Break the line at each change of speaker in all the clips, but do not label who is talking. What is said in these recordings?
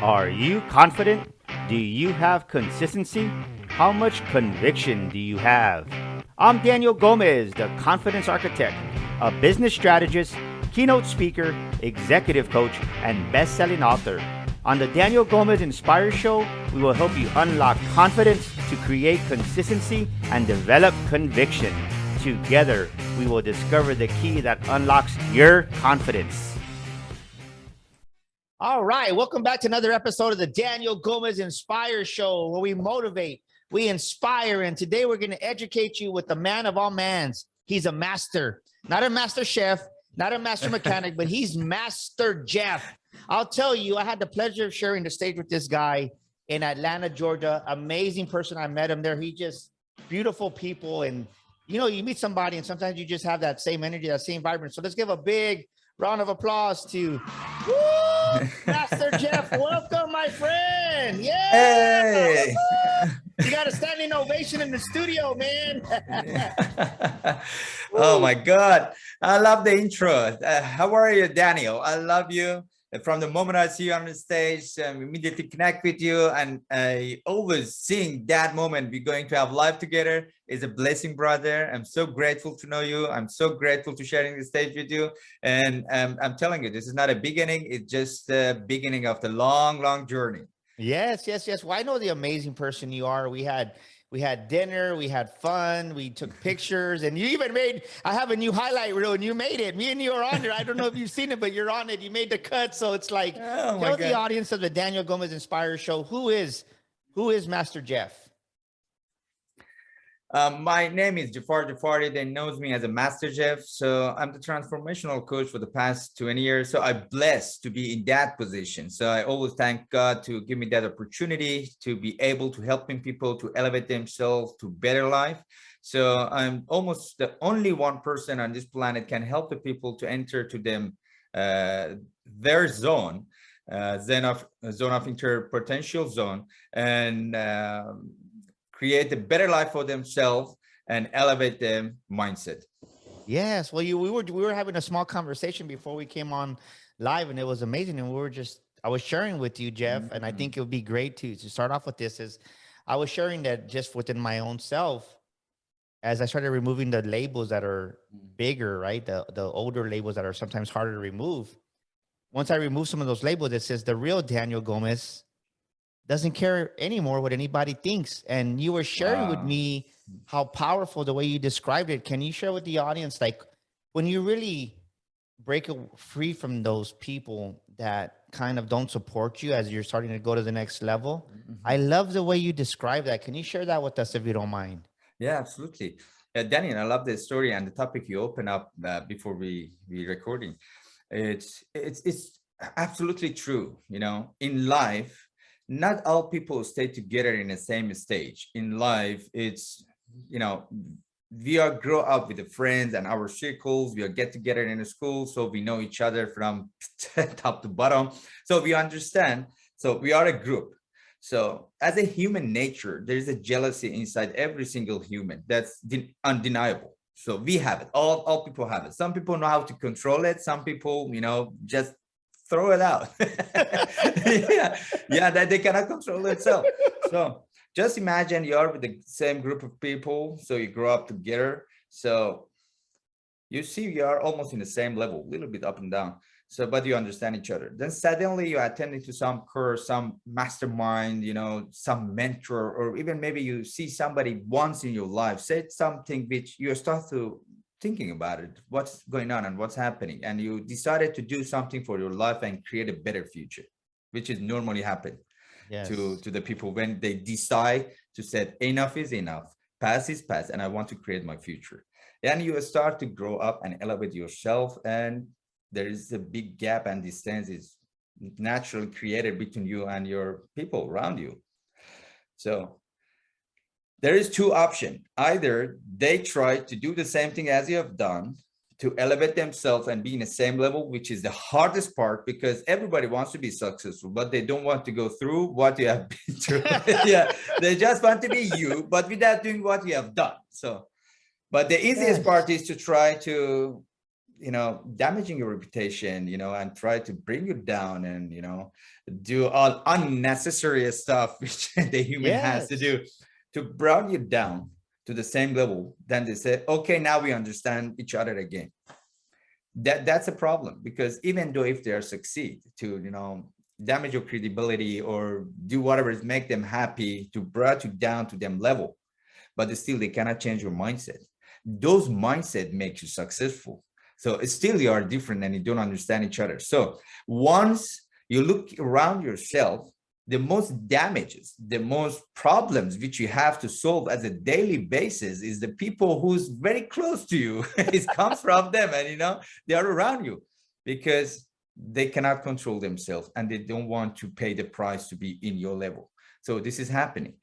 Are you confident? Do you have consistency? How much conviction do you have? I'm Daniel Gomez, the confidence architect, a business strategist, keynote speaker, executive coach, and best selling author. On the Daniel Gomez Inspire Show, we will help you unlock confidence to create consistency and develop conviction. Together, we will discover the key that unlocks your confidence. All right, welcome back to another episode of the Daniel Gomez Inspire Show, where we motivate, we inspire, and today we're going to educate you with the man of all mans. He's a master, not a master chef, not a master mechanic, but he's Master Jeff. I'll tell you, I had the pleasure of sharing the stage with this guy in Atlanta, Georgia. Amazing person. I met him there. He just beautiful people, and you know, you meet somebody, and sometimes you just have that same energy, that same vibrance. So let's give a big round of applause to Master Jeff. Welcome, my friend. Yeah.
Hey.
You got a standing ovation in the studio, man.
Oh my God. I love the intro. How are you, Daniel? I love you. From the moment I see you on the stage, immediately connect with you. And I always seeing that moment we're going to have life together is a blessing, brother. I'm so grateful to know you. I'm so grateful to sharing the stage with you. And I'm telling you, this is not a beginning. It's just the beginning of the long, long journey.
Yes. Well, I know the amazing person you are. We had dinner, we had fun, we took pictures, and you even I have a new highlight reel, and you made it. Me and you are on there. I don't know if you've seen it, but you're on it. You made the cut. So it's like, tell the audience of the Daniel Gomez Inspire Show, who is Master Jeff?
My name is Jafar Jafari. They knows me as a Master Jeff. So I'm the transformational coach for the past 20 years. So I'm blessed to be in that position. So I always thank God to give me that opportunity to be able to helping people to elevate themselves to better life. So I'm almost the only one person on this planet can help the people to enter to them their zone. Zone of potential zone, and create a better life for themselves and elevate their mindset.
Yes. Well, we were having a small conversation before we came on live, and it was amazing. And I was sharing with you, Jeff, and I think it would be great to start off with this is I was sharing that just within my own self, as I started removing the labels that are bigger, right? The older labels that are sometimes harder to remove. Once I remove some of those labels, it says the real Daniel Gomez doesn't care anymore what anybody thinks. And you were sharing with me how powerful the way you described it. Can you share with the audience, like when you really break free from those people that kind of don't support you as you're starting to go to the next level? I love the way you describe that. Can you share that with us if you don't mind?
Yeah, absolutely. Daniel, I love the story and the topic you open up before we recording. It's absolutely true. You know, in life, not all people stay together in the same stage. In life, it's, you know, we are grow up with the friends and our circles. We are get together in the school, so we know each other from top to bottom. So we understand. So we are a group. So as a human nature, there is a jealousy inside every single human. That's undeniable. So we have it. All people have it. Some people know how to control it. Some people, you know, just throw it out. yeah, that they cannot control itself. So just imagine you are with the same group of people. So you grow up together. So you see you are almost in the same level, a little bit up and down. So, but you understand each other. Then suddenly you are attending to some course, some mastermind, you know, some mentor, or even maybe you see somebody once in your life said something which you start to thinking about it, what's going on and what's happening. And you decided to do something for your life and create a better future, which is normally happen to the people when they decide to say enough is enough, past is past, and I want to create my future. And you start to grow up and elevate yourself, and there is a big gap and distance is naturally created between you and your people around you. So there is two options. Either they try to do the same thing as you have done to elevate themselves and be in the same level, which is the hardest part because everybody wants to be successful, but they don't want to go through what you have been through. Yeah, they just want to be you, but without doing what you have done. So, but the easiest part is to try to damaging your reputation, and try to bring you down, and do all unnecessary stuff which the human has to
Yes.
do to bring you down to the same level. Then they say, okay, now we understand each other again. That's a problem, because even though if they are succeed to damage your credibility or do whatever is make them happy to bring you down to them level, but still they cannot change your mindset. Those mindset make you successful. So still you are different and you don't understand each other. So once you look around yourself, the most damages, the most problems which you have to solve as a daily basis is the people who's very close to you. It comes from them, and they are around you because they cannot control themselves and they don't want to pay the price to be in your level. So this is happening.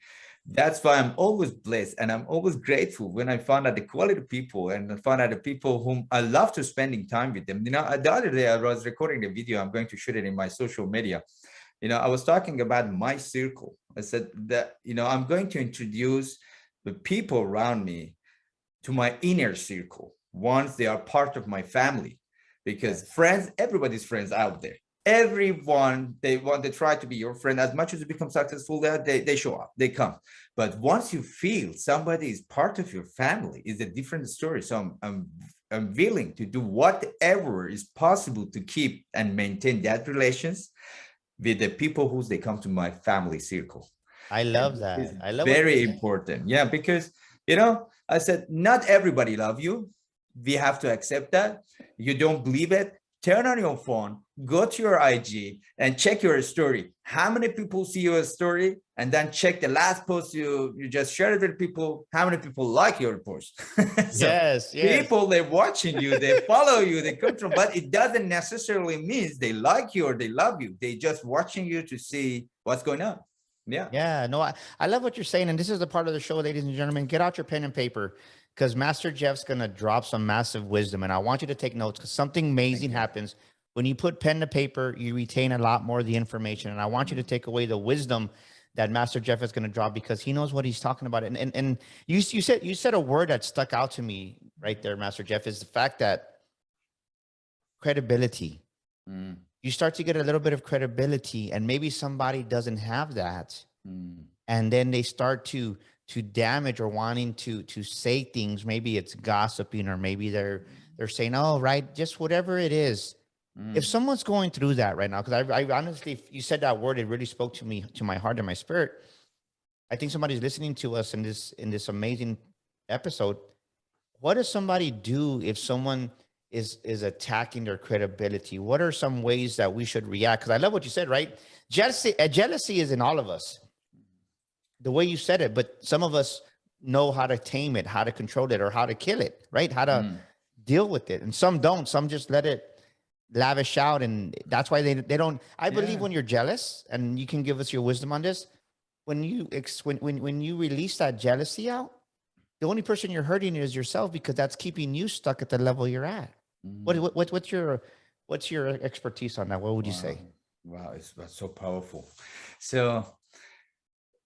That's why I'm always blessed and I'm always grateful when I find out the quality of people and I find out the people whom I love to spending time with them. The other day I was recording the video. I'm going to shoot it in my social media. I was talking about my circle. I said that, I'm going to introduce the people around me to my inner circle once they are part of my family, because friends, everybody's friends out there. Everyone, they try to be your friend. As much as you become successful there, they show up, they come. But once you feel somebody is part of your family, is a different story. So I'm willing to do whatever is possible to keep and maintain that relations with the people who they come to my family circle.
I
And
love
this
that.
is
I love what you're
very
saying.
important. Yeah, because I said not everybody love you. We have to accept that. You don't believe it, turn on your phone, go to your IG and check your story. How many people see your story? And then check the last post you just shared with people. How many people like your post? So
Yes, yes.
people, they're watching you, they follow you, they come from, but it doesn't necessarily mean they like you or they love you. They just watching you to see what's going on. Yeah.
Yeah, no, I love what you're saying. And this is the part of the show, ladies and gentlemen. Get out your pen and paper because Master Jeff's going to drop some massive wisdom. And I want you to take notes because something
Thank
amazing
you.
happens. When you put pen to paper, you retain a lot more of the information. And I want you to take away the wisdom that Master Jeff is going to drop because he knows what he's talking about. And you said a word that stuck out to me right there, Master Jeff, is the fact that credibility.
Mm,
You start to get a little bit of credibility, and maybe somebody doesn't have that,
mm,
and then they start to damage or wanting to say things. Maybe it's gossiping, or maybe they're saying, oh, right, just whatever it is. If
mm,
someone's going through that right now, because I honestly, if you said that word, it really spoke to me, to my heart and my spirit. I think somebody's listening to us in this amazing episode. What does somebody do if someone is attacking their credibility? What are some ways that we should react? Because I love what you said, right? Jealousy is in all of us, the way you said it, but some of us know how to tame it, how to control it, or how to kill it, right? How to
mm.
deal with it. And some don't. Some just let it lavish out. And that's why they don't. I believe
Yeah.
when you're jealous, and you can give us your wisdom on this, when you release that jealousy out, the only person you're hurting is yourself because that's keeping you stuck at the level you're at.
Mm.
What's your expertise on that? What would you
Wow.
say?
Wow. It's so powerful. So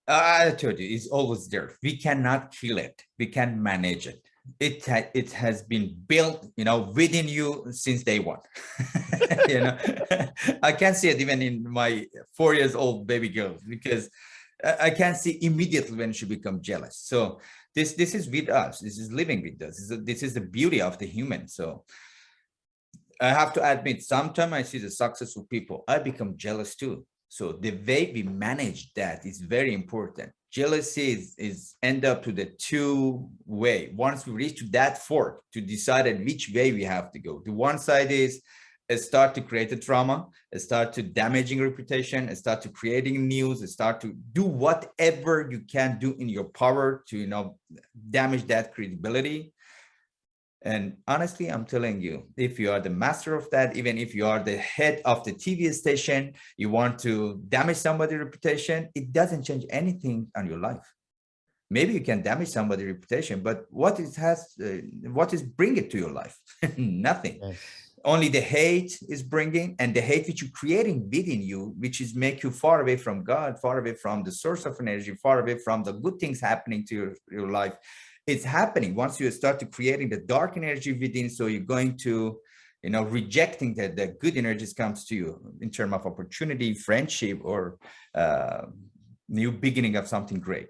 I told you, it's always there. We cannot kill it. We can manage it. It has been built, within you since day one. you know, I can see it even in my 4 years old baby girl because I can see immediately when she becomes jealous. So this is with us. This is living with us. This is the beauty of the human. So I have to admit, sometimes I see the successful people, I become jealous too. So the way we manage that is very important. Jealousy is end up to the two way. Once we reach to that fork to decide which way we have to go. The one side is start to create a trauma, start to damaging reputation, start to creating news, start to do whatever you can do in your power to damage that credibility. And honestly, I'm telling you, if you are the master of that, even if you are the head of the TV station, you want to damage somebody's reputation, it doesn't change anything on your life. Maybe you can damage somebody's reputation, but what is bring it to your life? Nothing.
Yes.
Only the hate is bringing, and the hate which you're creating within you, which is make you far away from God, far away from the source of energy, far away from the good things happening to your life. It's happening once you start to creating the dark energy within. So you're going to rejecting that the good energies comes to you in terms of opportunity, friendship, or new beginning of something great.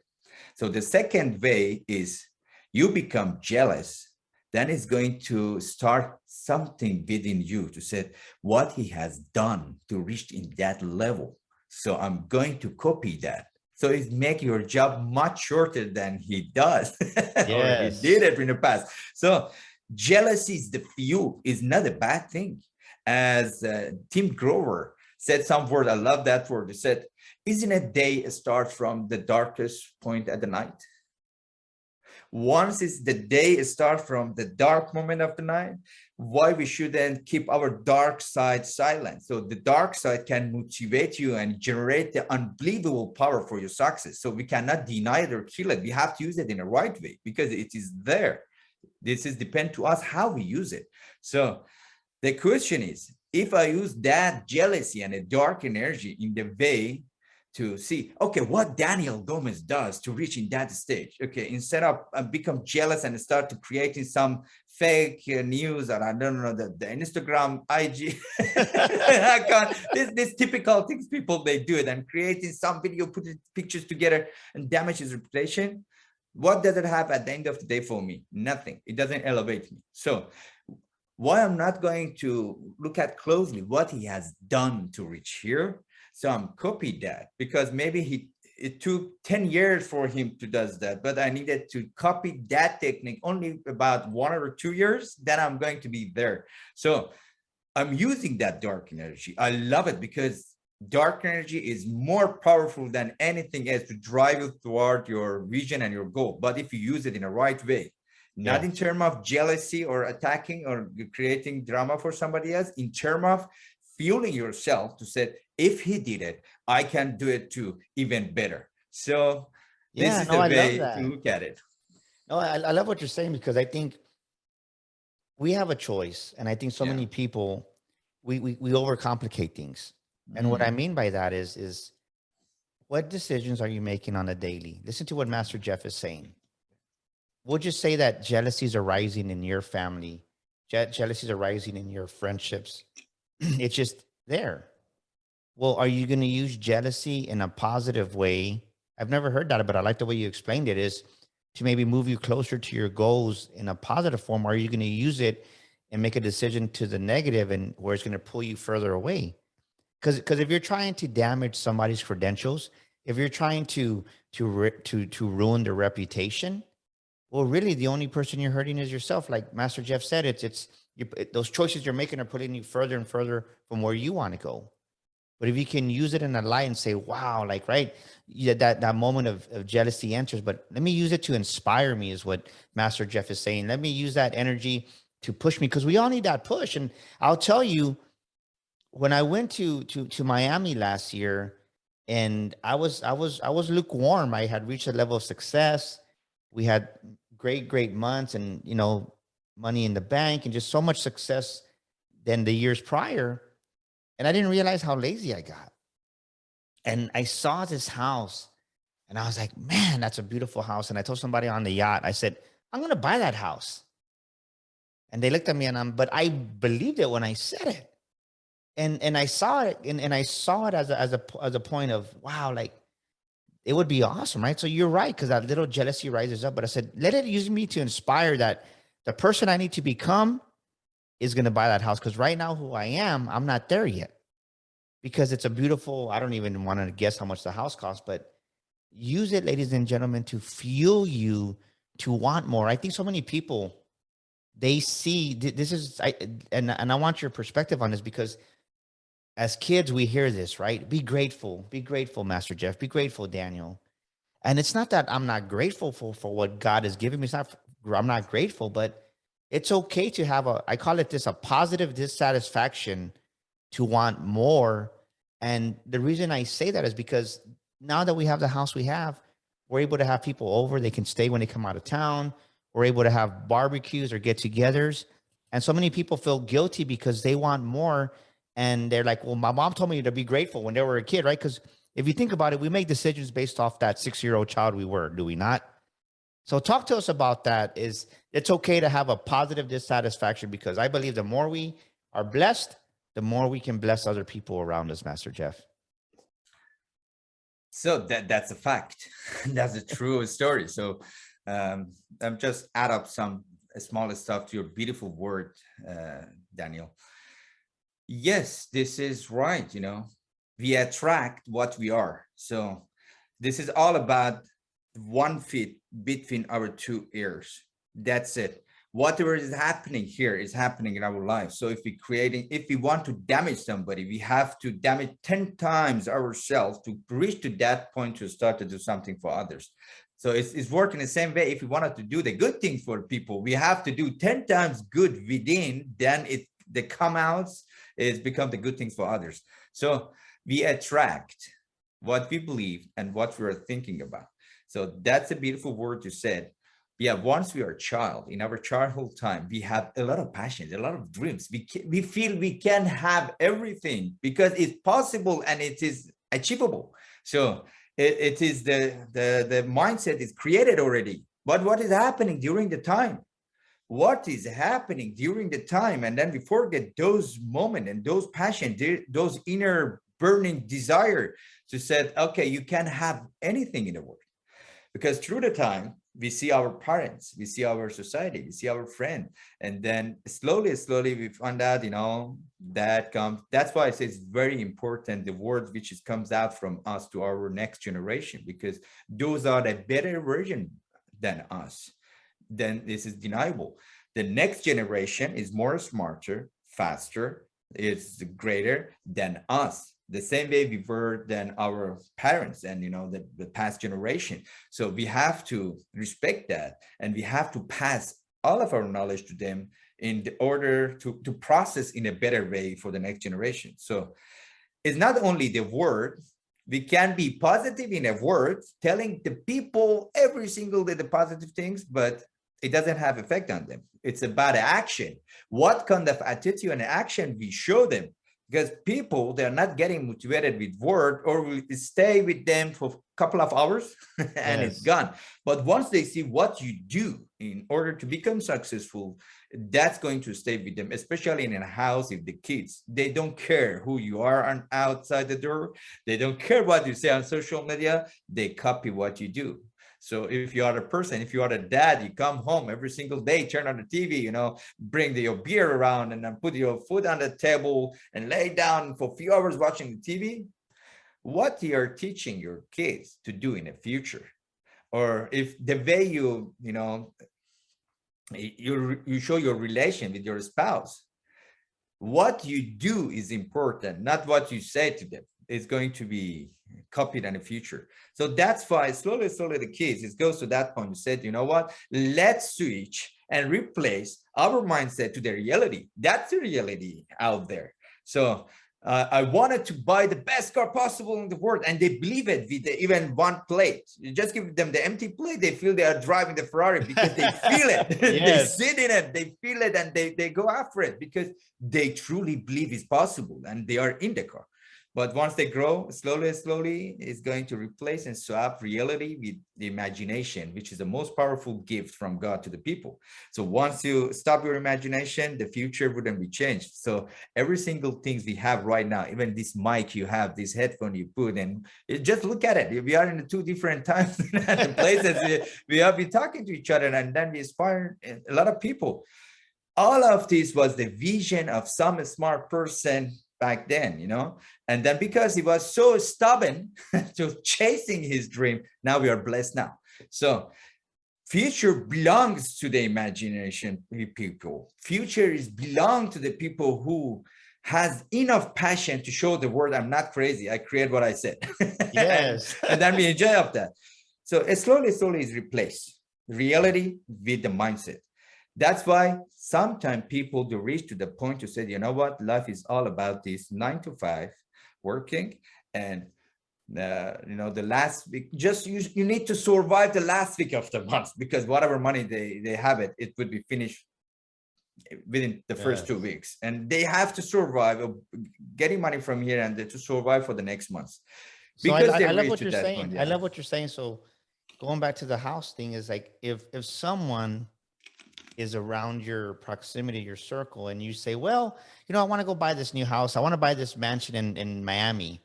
So the second way is you become jealous, then it's going to start something within you to say what he has done to reach in that level. So I'm going to copy that. So it make your job much shorter than he does or he did
Yes.
it in the past. So jealousy is the fuel, is not a bad thing. As Tim Grover said some word, I love that word. He said, isn't a day start from the darkest point at the night? Once is the day start from the dark moment of the night, why we shouldn't keep our dark side silent? So the dark side can motivate you and generate the unbelievable power for your success. So we cannot deny it or kill it. We have to use it in a right way because it is there. This is depend to us how we use it. So the question is, if I use that jealousy and a dark energy in the way to see, okay, what Daniel Gomez does to reach in that stage. Okay, instead of become jealous and start to creating some fake news, or I don't know, the Instagram, IG account, this typical things people, they do it and creating some video, putting pictures together and damage his reputation. What does it have at the end of the day for me? Nothing. It doesn't elevate me. So why I'm not going to look at closely what he has done to reach here. So I'm copied that because maybe it took 10 years for him to does that, but I needed to copy that technique only about 1 or 2 years, then I'm going to be there. So I'm using that dark energy. I love it because dark energy is more powerful than anything else to drive you toward your vision and your goal. But if you use it in a right way, not in terms of jealousy or attacking or creating drama for somebody else, in terms of fueling yourself to say, if he did it, I can do it too, even better. So this is the
I love
way to
that.
look at it.
No, I love what you're saying because I think we have a choice. And I think so many people, we overcomplicate things. And what I mean by that is what decisions are you making on a daily? Listen to what Master Jeff is saying. We'll just say that jealousies are rising in your family. Jealousies are rising in your friendships. It's just there. Well, are you going to use jealousy in a positive way? I've never heard that, but I like the way you explained it, is to maybe move you closer to your goals in a positive form. Or are you going to use it and make a decision to the negative and where it's going to pull you further away? Because if you're trying to damage somebody's credentials, if you're trying to ruin their reputation, well, really the only person you're hurting is yourself. Like Master Jeff said, those choices you're making are putting you further and further from where you want to go. But if you can use it in a light and say, wow, like, right, that moment of jealousy enters, but let me use it to inspire me is what Master Jeff is saying. Let me use that energy to push me because we all need that push. And I'll tell you, when I went to Miami last year and I was lukewarm. I had reached a level of success. We had great months and, money in the bank and just so much success than the years prior. And I didn't realize how lazy I got. And I saw this house and I was like, man, that's a beautiful house. And I told somebody on the yacht, I said, I'm going to buy that house. And they looked at me but I believed it when I said it. And I saw it and I saw it as a point of, wow, like it would be awesome, right? So you're right, because that little jealousy rises up. But I said, let it use me to inspire that the person I need to become is going to buy that house. Because right now, who I am, I'm not there yet. Because it's a beautiful, I don't even want to guess how much the house costs, but use it, ladies and gentlemen, to fuel you to want more. I think so many people, they see this is, and I want your perspective on this, because as kids, we hear this, right? Be grateful, Master Jeff, be grateful, Daniel. And it's not that I'm not grateful for what God has given me. It's not, I'm not grateful, but it's okay to have I call it a positive dissatisfaction to want more. And the reason I say that is because now that we have the house we have, we're able to have people over. They can stay when they come out of town. We're able to have barbecues or get-togethers. And so many people feel guilty because they want more. And they're like, well, my mom told me to be grateful when they were a kid, right? Because if you think about it, we make decisions based off that 6-year-old child we were, do we not? So talk to us about that. It's okay to have a positive dissatisfaction, because I believe the more we are blessed, the more we can bless other people around us, Master Jeff.
So that's a fact. That's a true story. So I'm just add up some smaller stuff to your beautiful word, Daniel. Yes, this is right. We attract what we are. So this is all about 1 feet between our two ears. That's it. Whatever is happening here is happening in our life. So if we want to damage somebody, we have to damage 10 times ourselves to reach to that point to start to do something for others. So it's working the same way. If we wanted to do the good things for people, we have to do 10 times good within, then the come outs is become the good things for others. So we attract what we believe and what we are thinking about. So that's a beautiful word you said. Yeah, once we are a child, in our childhood time, we have a lot of passions, a lot of dreams. We feel we can have everything because it's possible and it is achievable. So it is the mindset is created already. But what is happening during the time? What is happening during the time? And then we forget those moments and those passions, those inner burning desire to say, okay, you can have anything in the world. Because through the time, we see our parents, we see our society, we see our friend, and then slowly we find out, that comes. That's why I say it's very important, the word which comes out from us to our next generation, because those are the better version than us. Then this is deniable. The next generation is more smarter, faster, is greater than us. The same way we were than our parents and the past generation. So we have to respect that, and we have to pass all of our knowledge to them in order to process in a better way for the next generation. So it's not only the word. We can be positive in a word, telling the people every single day the positive things, but it doesn't have effect on them. It's about action. What kind of attitude and action we show them? Because people, they're not getting motivated with word, or we stay with them for a couple of hours and it's gone. But once they see what you do in order to become successful, that's going to stay with them, especially in a house. If the kids, they don't care who you are on outside the door. They don't care what you say on social media. They copy what you do. So if you are a person, if you are a dad, you come home every single day, turn on the TV, bring your beer around and then put your food on the table and lay down for a few hours watching the TV. What you're teaching your kids to do in the future, or if the way you show your relation with your spouse, what you do is important, not what you say to them. Is going to be copied in the future. So that's why slowly the kids, it goes to that point. You said, you know what, let's switch and replace our mindset to the reality. That's the reality out there. So I wanted to buy the best car possible in the world, and they believe it with even one plate. You just give them the empty plate, they feel they are driving the Ferrari because they feel it. They sit in it, they feel it, and they go after it because they truly believe it's possible and they are in the car. But once they grow, slowly, it's going to replace and swap reality with the imagination, which is the most powerful gift from God to the people. So once you stop your imagination, the future wouldn't be changed. So every single thing we have right now, even this mic you have, this headphone you put in, just look at it. We are in the two different times, the places we have been talking to each other, and then we inspire a lot of people. All of this was the vision of some smart person back then, and then because he was so stubborn to chasing his dream, now we are blessed now. So future belongs to the imagination people. Future is belong to the people who has enough passion to show the world, I'm not crazy, I create what I said.
Yes.
and then we enjoy of that. So it slowly is replaced reality with the mindset. That's why sometimes people do reach to the point to say, you know what, life is all about this 9 to 5 working, and the last week, just you need to survive the last week of the month, because whatever money they have, it would be finished within the first 2 weeks, and they have to survive getting money from here and there to survive for the next months.
So I love what you're saying. I love what you're saying. So going back to the house thing, is like if someone is around your proximity, your circle, and you say, well, I want to go buy this new house. I want to buy this mansion in Miami.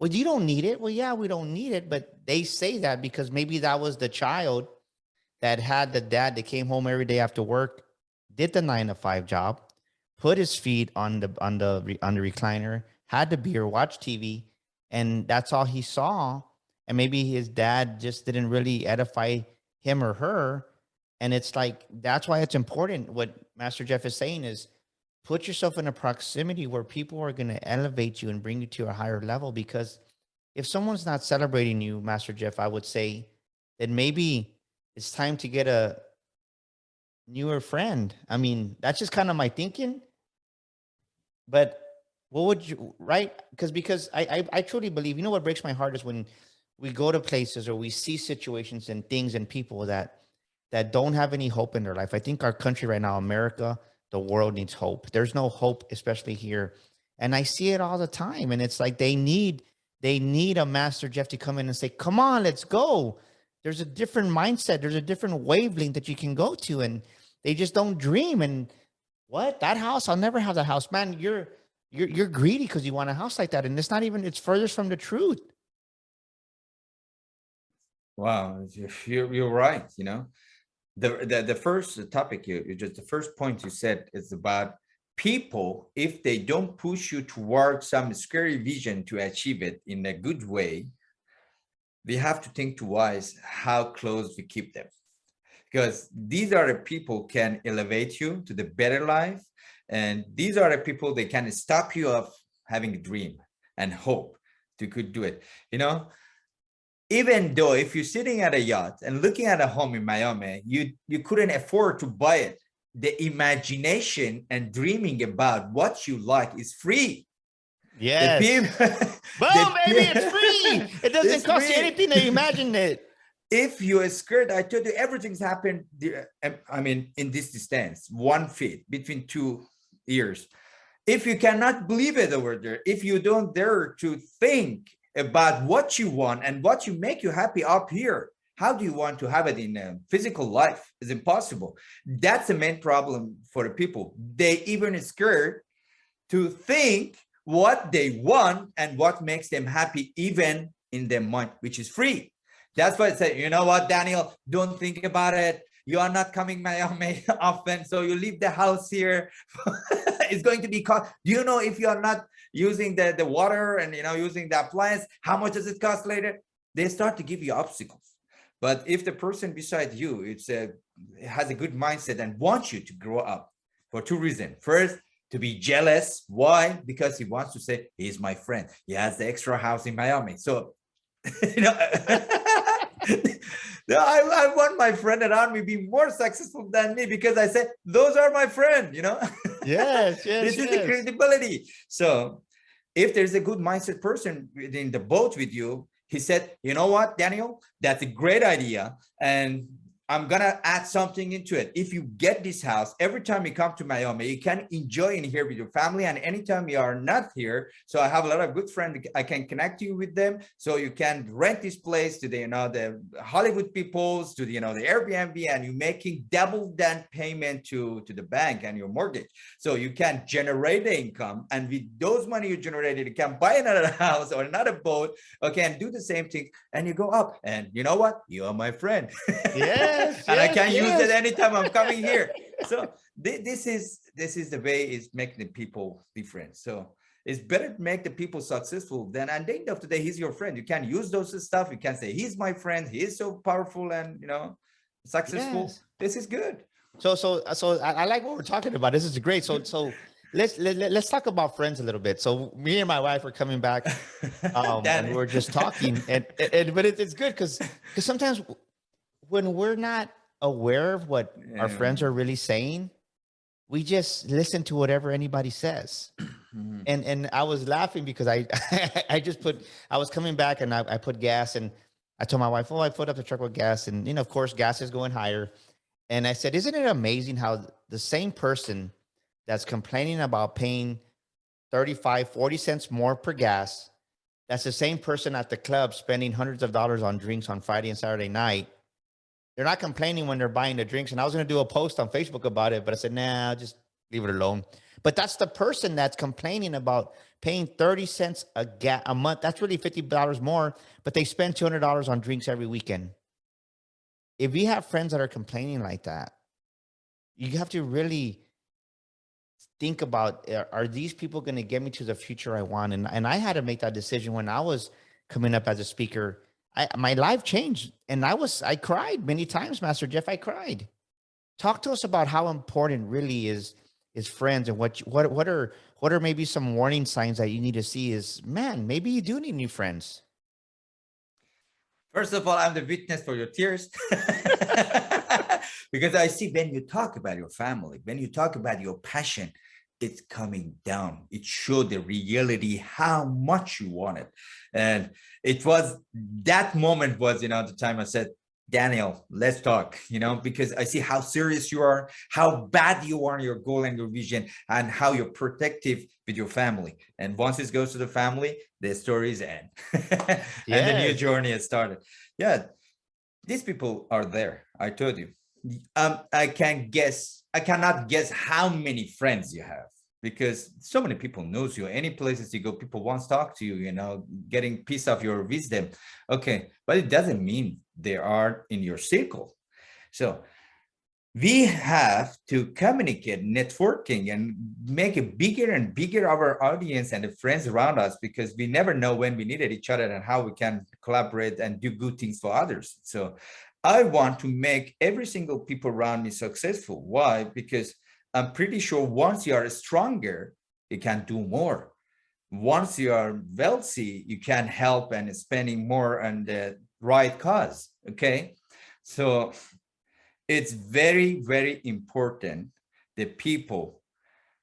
Well, you don't need it. Well, yeah, we don't need it. But they say that because maybe that was the child that had the dad that came home every day after work, did the 9 to 5 job, put his feet on the recliner, had the beer, watched TV, and that's all he saw. And maybe his dad just didn't really edify him or her. And it's like that's why it's important. What Master Jeff is saying is put yourself in a proximity where people are going to elevate you and bring you to a higher level. Because if someone's not celebrating you, Master Jeff, I would say that maybe it's time to get a newer friend. I mean, that's just kind of my thinking. But what would you, right? Because I truly believe, what breaks my heart is when we go to places or we see situations and things and people that don't have any hope in their life. I think our country right now, America, the world needs hope. There's no hope, especially here. And I see it all the time. And it's like they need a Master Jeff to come in and say, come on, let's go. There's a different mindset. There's a different wavelength that you can go to. And they just don't dream. And what? That house? I'll never have that house. Man, you're greedy because you want a house like that. And it's not even, it's furthest from the truth.
Wow, you're right. The first topic you just the first point you said is about people. If they don't push you towards some scary vision to achieve it in a good way, we have to think twice how close we keep them, because these are the people can elevate you to the better life, and these are the people that can stop you of having a dream and hope to could do it. Even though if you're sitting at a yacht and looking at a home in Miami, you couldn't afford to buy it. The imagination and dreaming about what you like is free.
Yes. Boom, baby, it's free. It doesn't cost you anything to imagine it.
If you're scared, I told you everything's happened. I mean, in this distance, 1 feet between 2 ears. If you cannot believe it over there, if you don't dare to think about what you want and what you make you happy up here, how do you want to have it in a physical life? It's impossible. That's the main problem for the people. They even scared to think what they want and what makes them happy, even in their mind, which is free. That's why I say, you know what, Daniel, don't think about it. You are not coming Miami often, so you leave the house here. It's going to be cost. Do you know if you are not using the water and using the appliance, how much does it cost later? They start to give you obstacles. But if the person beside you has a good mindset and wants you to grow up for 2 reasons. First, to be jealous. Why? Because he wants to say, he's my friend. He has the extra house in Miami. So, I want my friend around me be more successful than me, because I said, those are my friend,
Yes,
this is the credibility. So if there's a good mindset person in the boat with you, he said, you know what, Daniel, that's a great idea. And I'm going to add something into it. If you get this house, every time you come to Miami, you can enjoy in here with your family. And anytime you are not here, so I have a lot of good friends, I can connect you with them. So you can rent this place to the Hollywood peoples, to the Airbnb, and you're making double that payment to the bank and your mortgage. So you can generate the income. And with those money you generated, you can buy another house or another boat, okay, and do the same thing. And you go up. And you know what? You are my friend.
Yeah.
And I can use it anytime I'm coming here. So this is the way it's making the people different. So it's better to make the people successful than at the end of the day, he's your friend. You can use those stuff. You can say, he's my friend. He is so powerful and, successful. Yes. This is good.
So I like what we're talking about. This is great. So let's talk about friends a little bit. So me and my wife are coming back and we're just talking but it's good because sometimes when we're not aware of what our friends are really saying, we just listen to whatever anybody says. And I was laughing because I was coming back and I put gas, and I told my wife, I put up the truck with gas, and of course gas is going higher. And I said, isn't it amazing how the same person that's complaining about paying 35, 40 cents more per gas, that's the same person at the club spending hundreds of dollars on drinks on Friday and Saturday night, they're not complaining when they're buying the drinks. And I was going to do a post on Facebook about it, but I said, nah, I'll just leave it alone. But that's the person that's complaining about paying 30 cents a month. That's really $50 more, but they spend $200 on drinks every weekend. If we have friends that are complaining like that, you have to really think about, are these people going to get me to the future I want? And I had to make that decision when I was coming up as a speaker. My life changed, and I cried many times, Master Jeff. I cried. Talk to us about how important really is friends, and what are maybe some warning signs that you need to see is, man, maybe you do need new friends.
First of all, I'm the witness for your tears. Because I see when you talk about your family, when you talk about your passion, it's coming down. It showed the reality, how much you want it. And it was, that moment was, the time I said, Daniel, let's talk, because I see how serious you are, how bad you are in your goal and your vision, and how you're protective with your family. And once it goes to the family, the stories end. And the new journey has started. Yeah, these people are there. I told you. I cannot guess how many friends you have, because so many people knows you. Any places you go, people want to talk to you, getting piece of your wisdom. Okay, but it doesn't mean they are in your circle. So we have to communicate, networking, and make it bigger and bigger our audience and the friends around us, because we never know when we needed each other and how we can collaborate and do good things for others. So I want to make every single people around me successful. Why? Because I'm pretty sure once you are stronger, you can do more. Once you are wealthy, you can help and spending more on the right cause. Okay. So it's very, very important, the people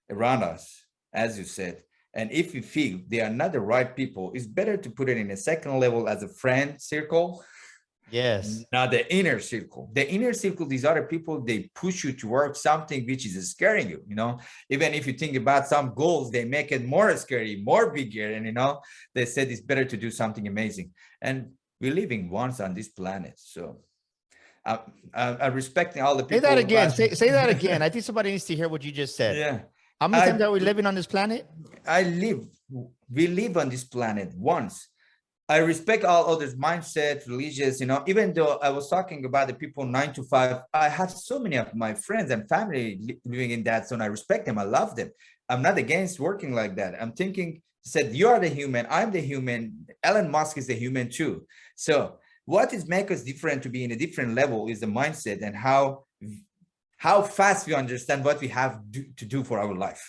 around us, as you said. And if you feel they are not the right people, it's better to put it in a second level as a friend circle.
Yes.
Not the inner circle. The inner circle, these other people, they push you towards something which is scaring you, Even if you think about some goals, they make it more scary, more bigger. And, they said it's better to do something amazing. And we're living once on this planet. So I'm respecting all the people.
Say that again. Say that again. I think somebody needs to hear what you just said.
Yeah.
How many times are we living on this planet?
We live on this planet once. I respect all others' mindset, religious, even though I was talking about the people 9 to 5, I have so many of my friends and family living in that zone. I respect them. I love them. I'm not against working like that. I'm thinking, said, you are the human. I'm the human. Elon Musk is the human too. So what is make us different to be in a different level is the mindset and how fast we understand what we have to do for our life.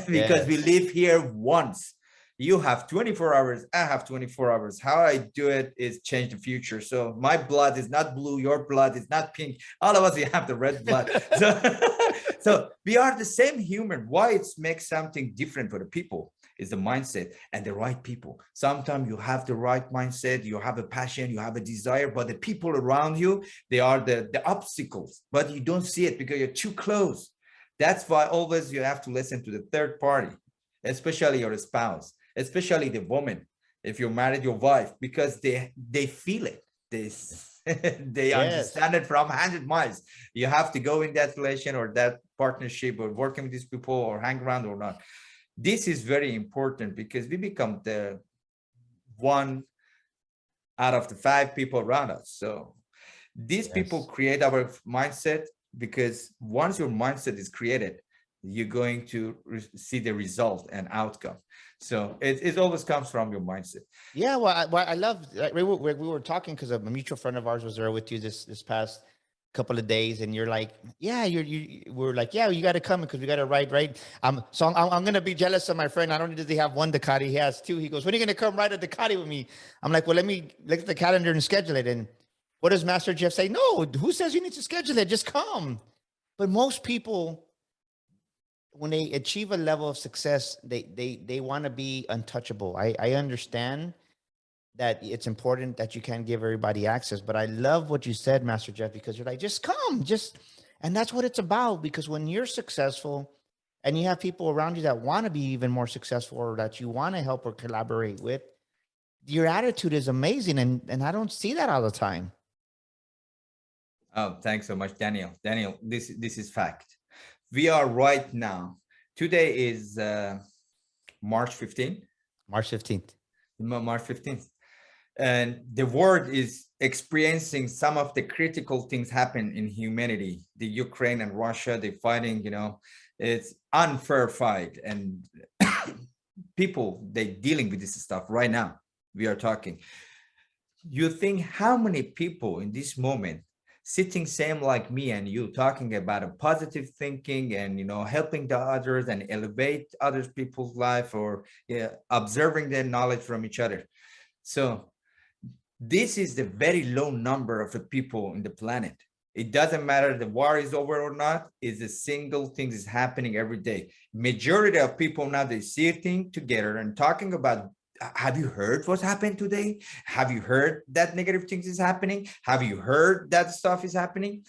Because we live here once. You have 24 hours, I have 24 hours. How I do it is change the future. So my blood is not blue, your blood is not pink. All of us, we have the red blood. So we are the same human. Why it makes something different for the people is the mindset and the right people. Sometimes you have the right mindset, you have a passion, you have a desire, but the people around you, they are the obstacles, but you don't see it because you're too close. That's why always you have to listen to the third party, especially your spouse, especially the woman, if you're married, your wife, because they feel it. They understand it from 100 miles. You have to go in that relation or that partnership or working with these people or hang around or not. This is very important because we become the one out of the 5 people around us. So these people create our mindset, because once your mindset is created, you're going to see the result and outcome. So it always comes from your mindset.
Yeah, well, I love, like, we were talking because a mutual friend of ours was there with you this past couple of days, and you're like, yeah, we're like, yeah, you got to come because we got to ride, right? So I'm gonna be jealous of my friend. Not only does he have one Ducati, he has 2. He goes, when are you gonna come ride a Ducati with me? I'm like, well, let me look at the calendar and schedule it. And what does Master Jeff say? No, who says you need to schedule it? Just come. But most people, when they achieve a level of success, they want to be untouchable. I understand that it's important that you can't give everybody access, but I love what you said, Master Jeff, because you're like, just come, and that's what it's about. Because when you're successful and you have people around you that want to be even more successful, or that you want to help or collaborate with, your attitude is amazing. And I don't see that all the time.
Oh, thanks so much, Daniel. Daniel, this is fact. We are right now. Today is March 15th.
March 15th.
March 15th. And the world is experiencing some of the critical things happen in humanity. The Ukraine and Russia, they're fighting, it's unfair fight. And people, they're dealing with this stuff right now. We are talking. You think how many people in this moment sitting same like me and you talking about a positive thinking and helping the others and elevate others people's life or observing their knowledge from each other. So this is the very low number of the people in the planet. It doesn't matter the war is over or not. It's a single thing is happening every day. Majority of people now, they sitting together and talking about, have you heard what's happened today? Have you heard that negative things is happening? Have you heard that stuff is happening?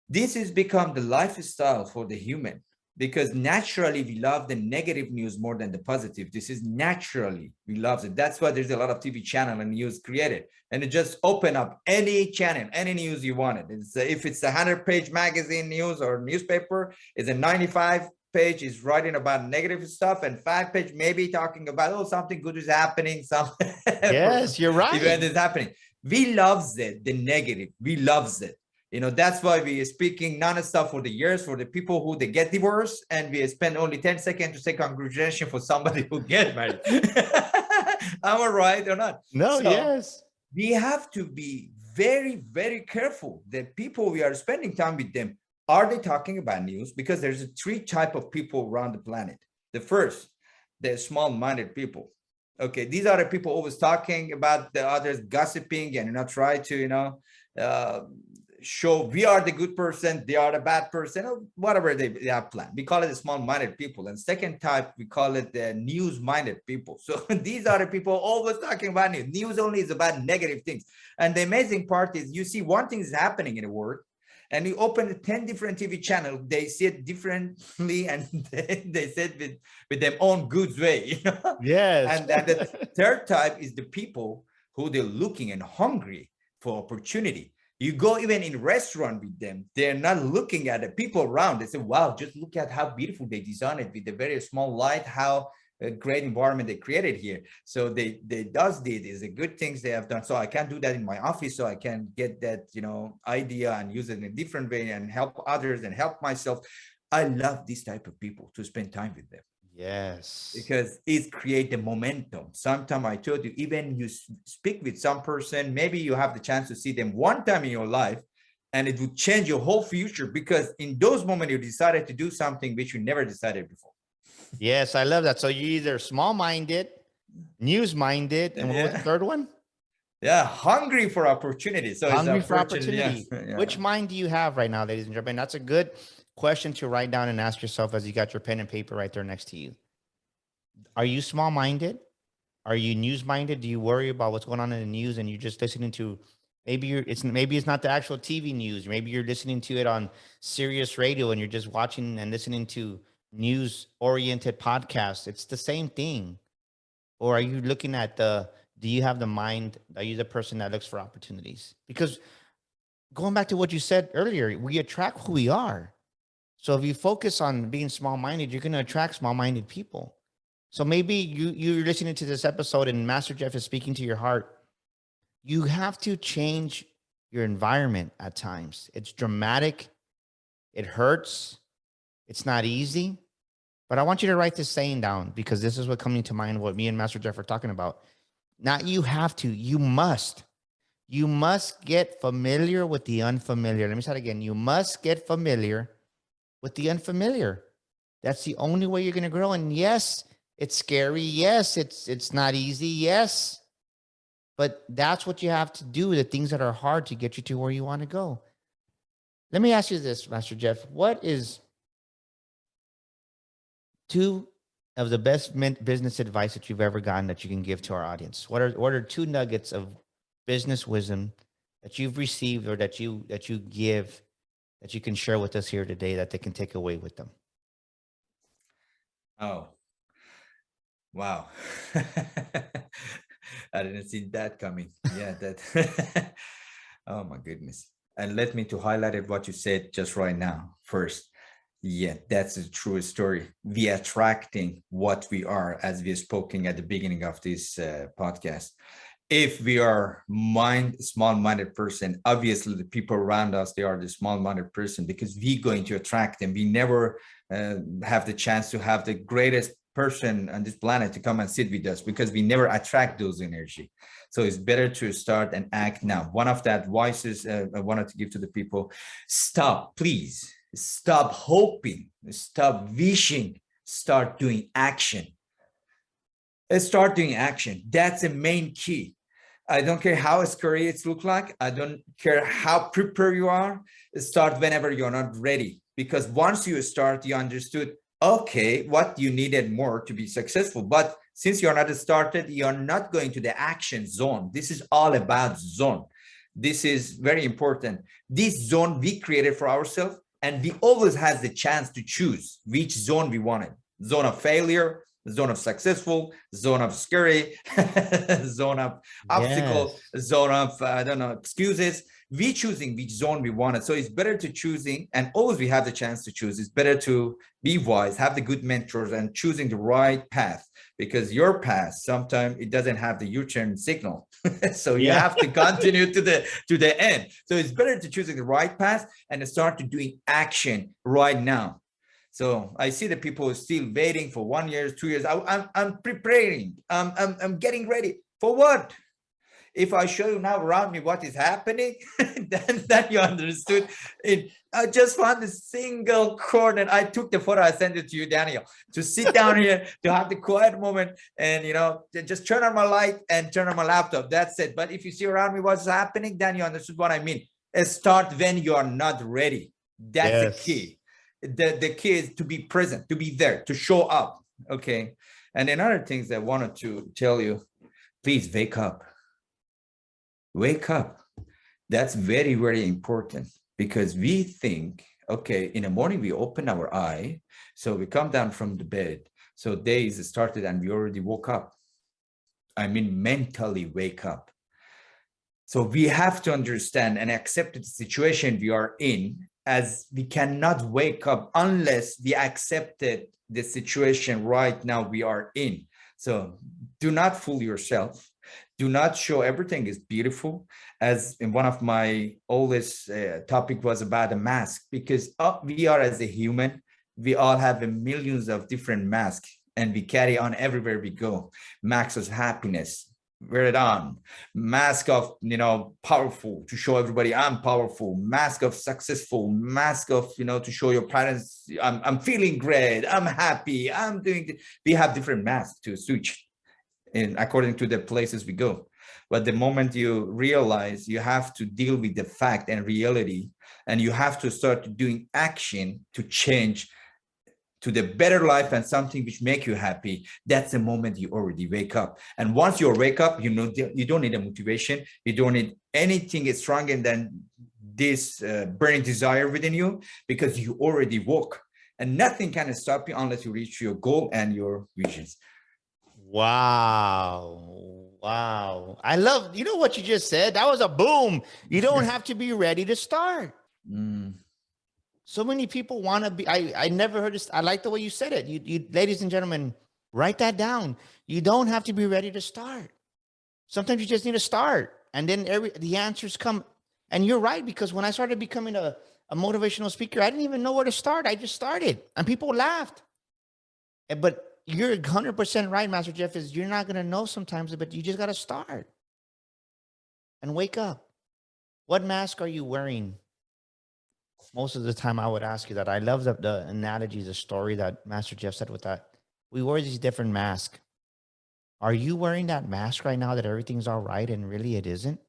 This has become the lifestyle for the human, because naturally we love the negative news more than the positive. This is naturally, we love it. That's why there's a lot of TV channel and news created. And it just open up any channel, any news you wanted. If it's a 100-page magazine news or newspaper, it's a 95-page is writing about negative stuff, and 5-page maybe talking about, something good is happening, some
Yes, you're right.
event is happening. We loves it, the negative. We loves it. That's why we are speaking non-stop for the years for the people who they get divorced, and we spend only 10 seconds to say congratulations for somebody who get married. Am I right or not?
No,
So
yes.
we have to be very, very careful that people we are spending time with them, are they talking about news? Because there's 3 type of people around the planet. The first, they're small-minded people. Okay, these are the people always talking about the others, gossiping, and try to show we are the good person, they are the bad person, or whatever they have planned. We call it the small-minded people. And second type, we call it the news-minded people. So these are the people always talking about news. News only is about negative things. And the amazing part is you see one thing is happening in the world, and you open 10 different TV channels, they see it differently, and they say it with their own good way.
Yes.
And then the third type is the people who they're looking and hungry for opportunity. You go even in restaurant with them, they're not looking at the people around. They say, wow, just look at how beautiful they designed it with a very small light, how a great environment they created here. So they does this is a good things they have done. So I can't do that in my office. So I can get that, idea and use it in a different way and help others and help myself. I love this type of people to spend time with them.
Yes.
Because it creates the momentum. Sometimes I told you, even you speak with some person, maybe you have the chance to see them one time in your life, and it will change your whole future, because in those moments you decided to do something which you never decided before.
Yes, I love that. So you're either small-minded, news-minded, and what was the third one?
Yeah, hungry for opportunity. So
Hungry
it's
for opportunity.
Yeah.
Which mind do you have right now, ladies and gentlemen? That's a good question to write down and ask yourself as you got your pen and paper right there next to you. Are you small-minded? Are you news-minded? Do you worry about what's going on in the news and you're just listening to maybe it's not the actual TV news. Maybe you're listening to it on Sirius Radio and you're just watching and listening to news-oriented podcasts. It's the same thing. Or are you looking at do you have the mind? Are you the person that looks for opportunities? Because going back to what you said earlier, we attract who we are. So if you focus on being small-minded, you're going to attract small-minded people. So maybe you're listening to this episode and Master Jeff is speaking to your heart. You have to change your environment at times. It's dramatic. It hurts. It's not easy. But I want you to write this saying down, because this is what coming to mind, what me and Master Jeff are talking about. Not you have to, you must. You must get familiar with the unfamiliar. Let me say it again. You must get familiar with the unfamiliar. That's the only way you're going to grow. And yes, it's scary. Yes, it's not easy. Yes. But that's what you have to do, the things that are hard to get you to where you want to go. Let me ask you this, Master Jeff. What is 2 of the best business advice that you've ever gotten that you can give to our audience? What are 2 nuggets of business wisdom that you've received or that you give that you can share with us here today that they can take away with them?
Oh, wow. I didn't see that coming. Yeah, that. Oh my goodness. And let me to highlight it what you said just right now. First, yeah, that's a true story. We attracting what we are, as we spoken at the beginning of this podcast. If we are small-minded person, obviously the people around us, they are the small-minded person, because we're going to attract them. We never have the chance to have the greatest person on this planet to come and sit with us, because we never attract those energy. So it's better to start and act now. One of the advices I wanted to give to the people: stop, please. Stop hoping, stop wishing, start doing action. Start doing action. That's the main key. I don't care how scary it looks like. I don't care how prepared you are. Start whenever you're not ready. Because once you start, you understood, okay, what you needed more to be successful. But since you're not started, you're not going to the action zone. This is all about zone. This is very important. This zone we created for ourselves, and we always has the chance to choose which zone we wanted. Zone of failure, zone of successful, zone of scary, zone of obstacle,
Yes.
zone of, I don't know, excuses. We choosing which zone we wanted. So it's better to choosing, and always we have the chance to choose. It's better to be wise, have the good mentors, and choosing the right path, because your path, sometimes it doesn't have the U-turn signal. So you
Yeah.
have to continue to the end. So it's better to choosing the right path and start to doing action right now. So I see the people still waiting for 1 year, 2 years. I'm preparing. I'm getting ready for what? If I show you now around me what is happening, then you understood it. I just found a single corner. I took the photo. I sent it to you, Daniel, to sit down here, to have the quiet moment, and just turn on my light and turn on my laptop. That's it. But if you see around me what's happening, then you understood what I mean. Start when you are not ready. That's the
Yes.
key. The key is to be present, to be there, to show up. Okay. And another things I wanted to tell you, please wake up. Wake up. That's very, very important, because we think, okay, in the morning we open our eye, so we come down from the bed, so day is started and we already woke up. I mean, mentally wake up. So we have to understand and accept the situation we are in, as we cannot wake up unless we accepted the situation right now we are in. So do not fool yourself. Do not show everything is beautiful. As in one of my oldest topic was about a mask, because we are, as a human, we all have millions of different masks, and we carry on everywhere we go. Masks of happiness, wear it on. Mask of powerful, to show everybody I'm powerful. Mask of successful. Mask of to show your parents I'm feeling great, I'm happy, I'm doing. We have different masks to switch in according to the places we go. But the moment you realize you have to deal with the fact and reality, and you have to start doing action to change to the better life and something which make you happy, that's the moment you already wake up. And once you wake up, you don't need a motivation, you don't need anything stronger than this burning desire within you, because you already woke, and nothing can stop you unless you reach your goal and your visions.
Wow. Wow. I love, what you just said? That was a boom. You don't have to be ready to start. So many people want to be, I never heard this. I like the way you said it. You ladies and gentlemen, write that down. You don't have to be ready to start. Sometimes you just need to start, and then the answers come. And you're right, because when I started becoming a motivational speaker, I didn't even know where to start. I just started, and people laughed. But you're 100% right, Master Jeff, is you're not going to know sometimes, but you just got to start and wake up. What mask are you wearing? Most of the time I would ask you that. I love the analogy, the story that Master Jeff said with that. We wear these different masks. Are you wearing that mask right now that everything's all right and really it isn't?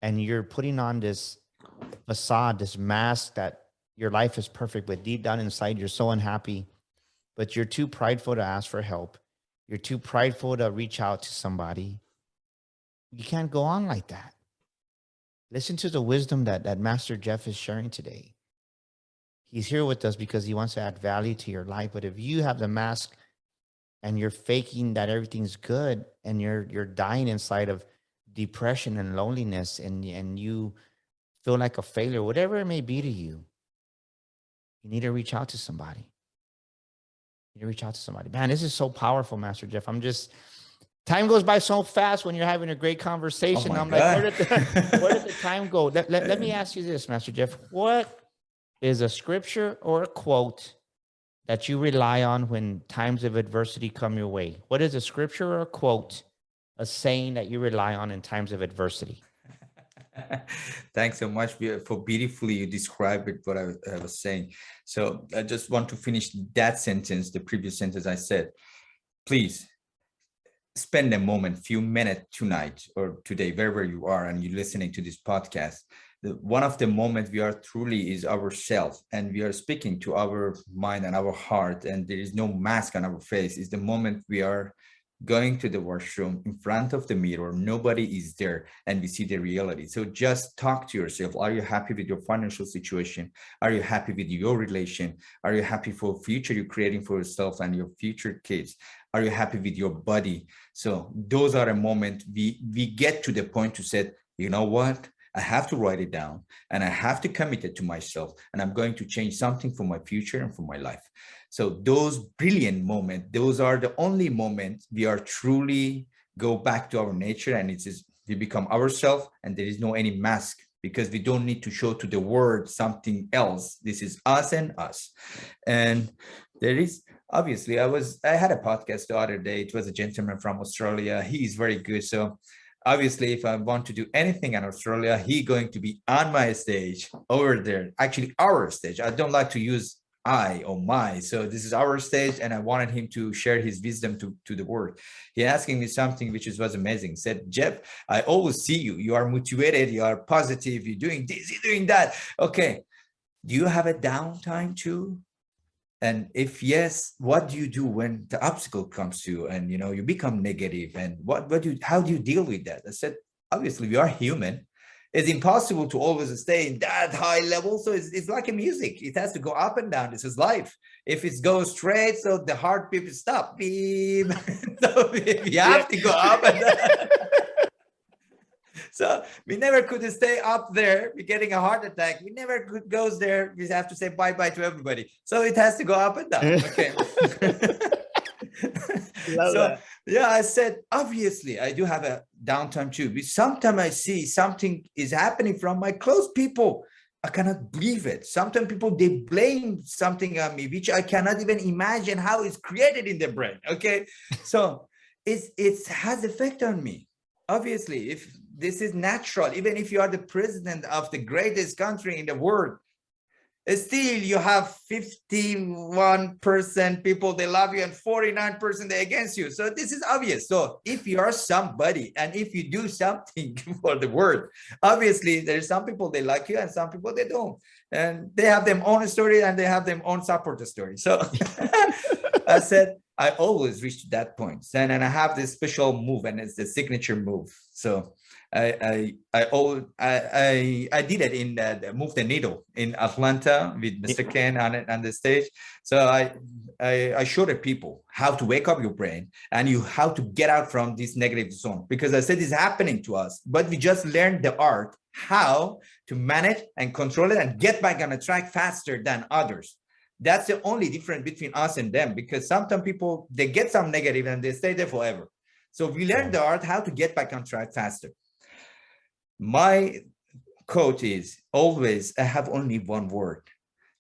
And you're putting on this facade, this mask that your life is perfect, but deep down inside, you're so unhappy, but you're too prideful to ask for help. You're too prideful to reach out to somebody. You can't go on like that. Listen to the wisdom that Master Jeff is sharing today. He's here with us because he wants to add value to your life. But if you have the mask and you're faking that everything's good, and you're dying inside of depression and loneliness, and you feel like a failure, whatever it may be to you, you need to reach out to somebody. You need to reach out to somebody. Man, this is so powerful, Master Jeff. I'm just, time goes by so fast when you're having a great
Oh
conversation.
my
I'm like,
God.
where did the time go? Let me ask you this, Master Jeff. What is a scripture or a quote that you rely on when times of adversity come your way? What is a scripture or a quote, a saying that you rely on in times of adversity?
Thanks so much for beautifully you described it, what I was saying. So I just want to finish that sentence, the previous sentence I said. Please spend a moment, few minutes tonight or today, wherever you are, and you're listening to this podcast. One of the moments we are truly is ourselves, and we are speaking to our mind and our heart, and there is no mask on our face. Is the moment we are going to the washroom in front of the mirror, nobody is there, and we see the reality. So just talk to yourself. Are you happy with your financial situation? Are you happy with your relation? Are you happy for future you're creating for yourself and your future kids? Are you happy with your body? So those are a moment we get to the point to say, you know what, I have to write it down, and I have to commit it to myself, and I'm going to change something for my future and for my life. So those brilliant moments, those are the only moments we are truly go back to our nature, and it's just, we become ourselves, and there is no any mask, because we don't need to show to the world something else. This is us and us. And there is, obviously, I had a podcast the other day. It was a gentleman from Australia. He is very good. So obviously, if I want to do anything in Australia, he going to be on my stage over there. Actually, our stage. I don't like to use I or my. So this is our stage, and I wanted him to share his wisdom to the world. He asking me something which was amazing. He said, Jeff, I always see you. You are motivated. You are positive. You're doing this, you're doing that. Okay. Do you have a downtime too? And if yes, what do you do when the obstacle comes to you and you become negative? And how do you deal with that? I said, obviously we are human. It's impossible to always stay in that high level. So it's like a music. It has to go up and down. This is life. If it goes straight, so the heartbeat will stop. Beep. So you have to go up and down. So we never could stay up there. We're getting a heart attack. We never could goes there. We have to say bye-bye to everybody. So it has to go up and down. Okay.
Love
So
that.
yeah, I said, obviously I do have a downtime too. But sometimes I see something is happening from my close people. I cannot believe it. Sometimes people, they blame something on me, which I cannot even imagine how it's created in their brain. Okay. So it has effect on me. Obviously, if this is natural, even if you are the president of the greatest country in the world, still you have 51% people they love you and 49% they against you. So this is obvious. So if you are somebody and if you do something for the world, obviously there's some people they like you and some people they don't, and they have their own story and they have their own supporter story. So I said, I always reach to that point, and I have this special move, and it's the signature move. So I did it in the Move the Needle in Atlanta with Mr. Ken on the stage. So I showed the people how to wake up your brain and how to get out from this negative zone, because I said it's happening to us, but we just learned the art how to manage and control it and get back on a track faster than others. That's the only difference between us and them, because sometimes people, they get some negative and they stay there forever. So we learned the art how to get back on track faster. My quote is always, I have only one word,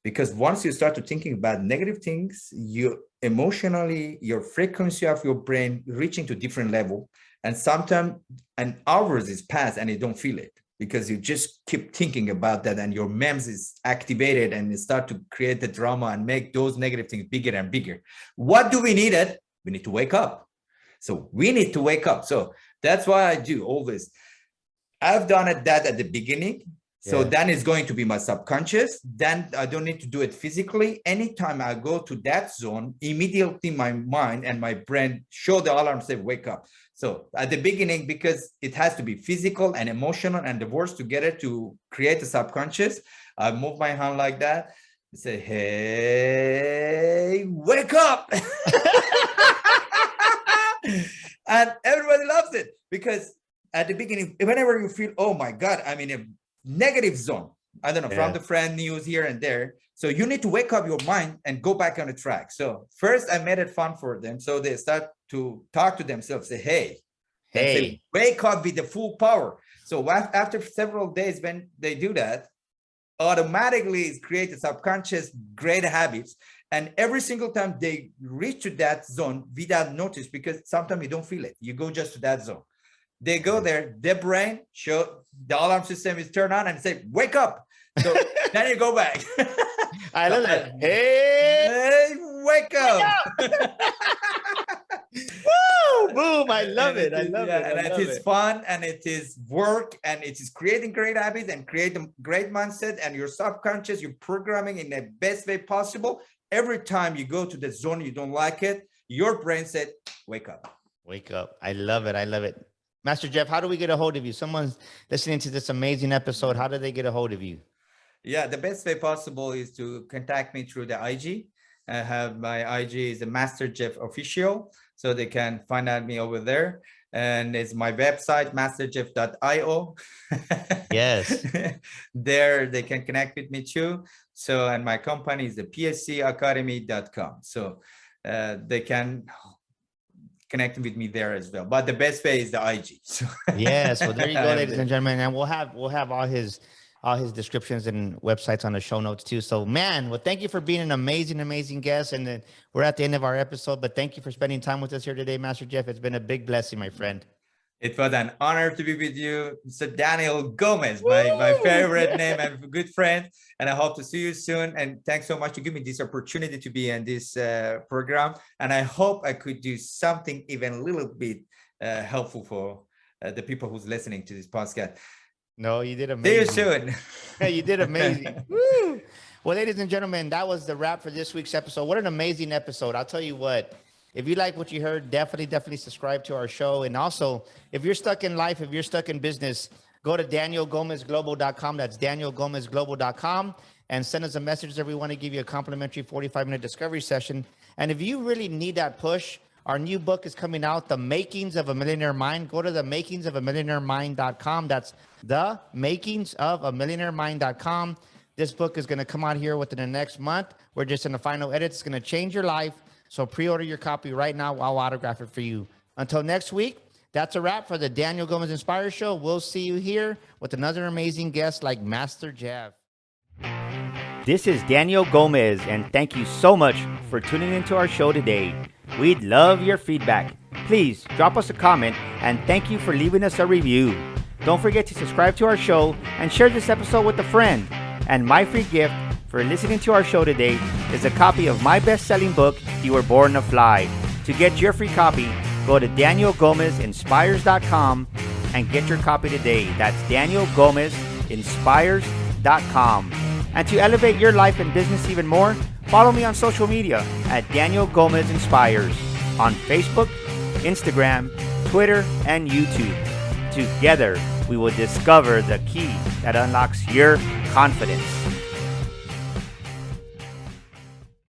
because once you start to thinking about negative things, you emotionally, your frequency of your brain reaching to different level, and sometimes an hours is passed and you don't feel it, because you just keep thinking about that and your MEMS is activated and you start to create the drama and make those negative things bigger and bigger. What do we need it? We need to wake up. So we need to wake up. So that's why I do always. I've done that at the beginning. So then it's going to be my subconscious. Then I don't need to do it physically. Anytime I go to that zone, immediately my mind and my brain show the alarm, say, wake up. So at the beginning, because it has to be physical and emotional and the words together to create the subconscious, I move my hand like that, say, hey, wake up. And everybody loves it, because at the beginning, whenever you feel, oh my God, I'm in a negative zone. I don't know, from
Yeah.
the friend news here and there. So you need to wake up your mind and go back on the track. So first I made it fun for them. So they start to talk to themselves, say, hey, and say,
Hey.
wake up with the full power. So after several days, when they do that, automatically it creates a subconscious great habits. And every single time they reach to that zone without notice, because sometimes you don't feel it, you go just to that zone. They go there, their brain show the alarm system is turned on and say, wake up. So then you go back.
I love that. Hey.
Hey, wake up.
Woo! Boom! I love it. I love it.
And it is fun, and it is work, and it is creating great habits and create a great mindset, and your subconscious, you're programming in the best way possible. Every time you go to the zone you don't like it, your brain said, wake up.
Wake up. I love it. I love it. Master Jeff, how do we get a hold of you? Someone's listening to this amazing episode. How do they get a hold of you?
Yeah, the best way possible is to contact me through the IG. I have my IG is the Master Jeff Official, so they can find out me over there. And it's my website, masterjeff.io.
Yes.
There they can connect with me too. So, and my company is the pscacademy.com. So they can connect with me there as well. But the best way is the IG. So
Yes. Well, there you go, ladies and gentlemen. And we'll have all his descriptions and websites on the show notes too. So, man, well, thank you for being an amazing guest. And then we're at the end of our episode, but thank you for spending time with us here today, Master Jeff. It's been a big blessing, my friend.
It was an honor to be with you, Mr. Daniel Gomez, my favorite name and good friend. And I hope to see you soon. And thanks so much to give me this opportunity to be in this program. And I hope I could do something even a little bit helpful for the people who's listening to this podcast.
No, you did amazing.
See you soon.
Hey, you did amazing. Woo! Well, ladies and gentlemen, that was the wrap for this week's episode. What an amazing episode. I'll tell you what, if you like what you heard, definitely subscribe to our show. And also, if you're stuck in life, if you're stuck in business, go to danielgomezglobal.com. That's danielgomezglobal.com, and send us a message there. We want to give you a complimentary 45-minute discovery session. And if you really need that push, our new book is coming out, The Makings of a Millionaire Mind. Go to themakingsofamillionairemind.com. That's themakingsofamillionairemind.com. This book is going to come out here within the next month. We're just in the final edits. It's going to change your life. So pre-order your copy right now. I'll autograph it for you. Until next week, that's a wrap for the Daniel Gomez Inspire Show. We'll see you here with another amazing guest like Master Jeff. This is Daniel Gomez, and thank you so much for tuning into our show today. We'd love your feedback. Please drop us a comment, and thank you for leaving us a review. Don't forget to subscribe to our show and share this episode with a friend. And my free gift for listening to our show today is a copy of my best-selling book, You Were Born to Fly. To get your free copy, go to danielgomezinspires.com and get your copy today. That's danielgomezinspires.com. And to elevate your life and business even more, follow me on social media at Daniel Gomez Inspires on Facebook, Instagram, Twitter, and YouTube. Together, we will discover the key that unlocks your confidence.